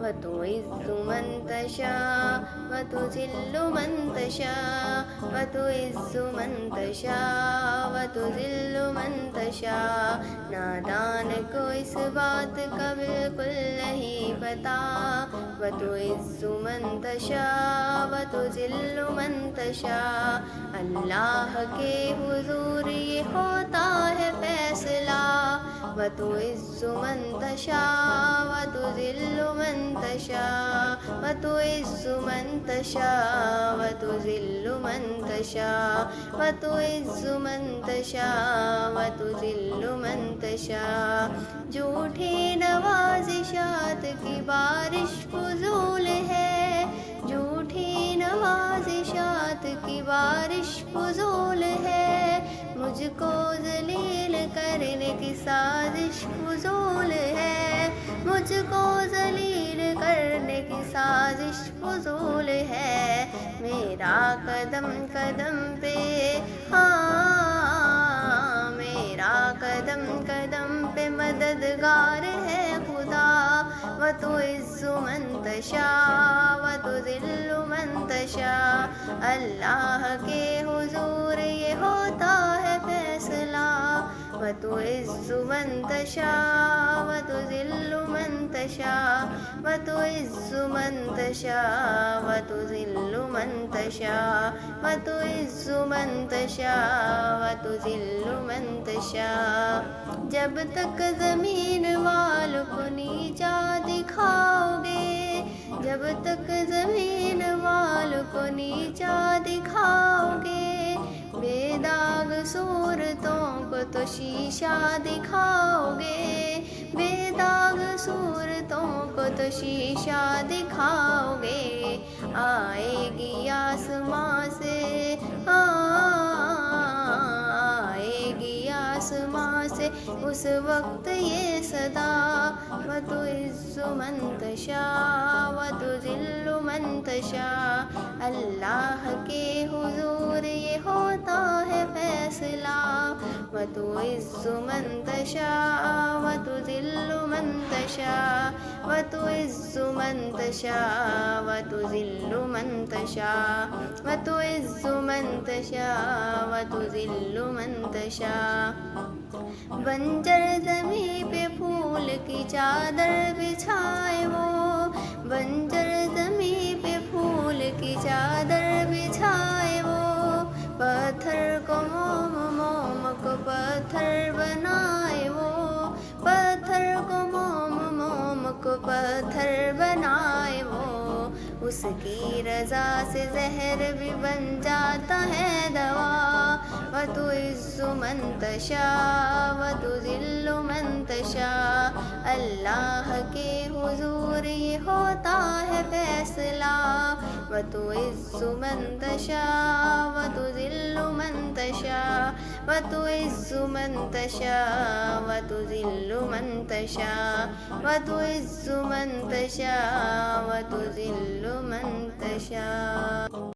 وتعز من تشاء وتذل من تشاء وتعز من تشاء وتذل من تشاء. نادان کو اس بات کا بالکل نہیں پتا. وتعز من تشاء وتذل من تشاء. اللہ کے حضور یہ ہوتا ہے فیصلہ. وتعز من تشاء وتذل من تشاء وتعز من تشاء وتذل من تشاء وتعز من تشاء وتذل من تشاء. جھوٹی نوازشات کی بارش فضول ہے. جھوٹی نوازشات کی بارش فضول ہے. مجھ کو ذلیل کرنے کی سازش فضول ہے. مجھ کو ذلیل کرنے کی سازش فضول ہے. میرا قدم قدم پہ میرا قدم قدم پہ مددگار ہے خدا. وتعز من تشاء وتذل من تشاء. اللہ کے حضور یہ ہوتا ہے فیصلہ. وتعز من تشاء وتذل من تشاء وتعز من تشاء وتذل من تشاء وتعز من تشاء وتذل من تشاء. جب تک زمین والوں کو نیچا دکھاؤ گے, جب تک زمین والوں کو نیچا دکھاؤ گے, بے داغ صورتوں کو تو شیشہ دکھاؤ گے. بے داغ صورتوں کو تو شیشہ دکھاؤ گے. آئے گی آسماں سے آئے گی آسماں سے اس وقت یہ صدا. وتعز من تشاء وتذل من تشاء. اللہ کے حضور یہ ہوتا ہے فیصلہ. وتعز من تشاء وتذل من تشاء وتعز من تشاء وتذل من تشاء وتعز من تشاء وتذل من تشاء. بنجر زمیں پہ پھول کی چادر بچھائے وہ. بنجر زمیں پہ پھول کی چادر بچھائے وہ. پتھر کو موم کو پتھر بنائے وہ. پتھر کو موم کو پتھر بنائے وہ. اس کی رضا سے زہر بھی بن جاتا ہے دوا. وتعز من تشاء وتذل من تشاء. اللہ کے حضور یہ ہوتا ہے فیصلہ. وتعز من تشاء وتذل من تشاء وتعز من تشاء وتذل من تشاء وتعز من تشاء وتذل من تشاء.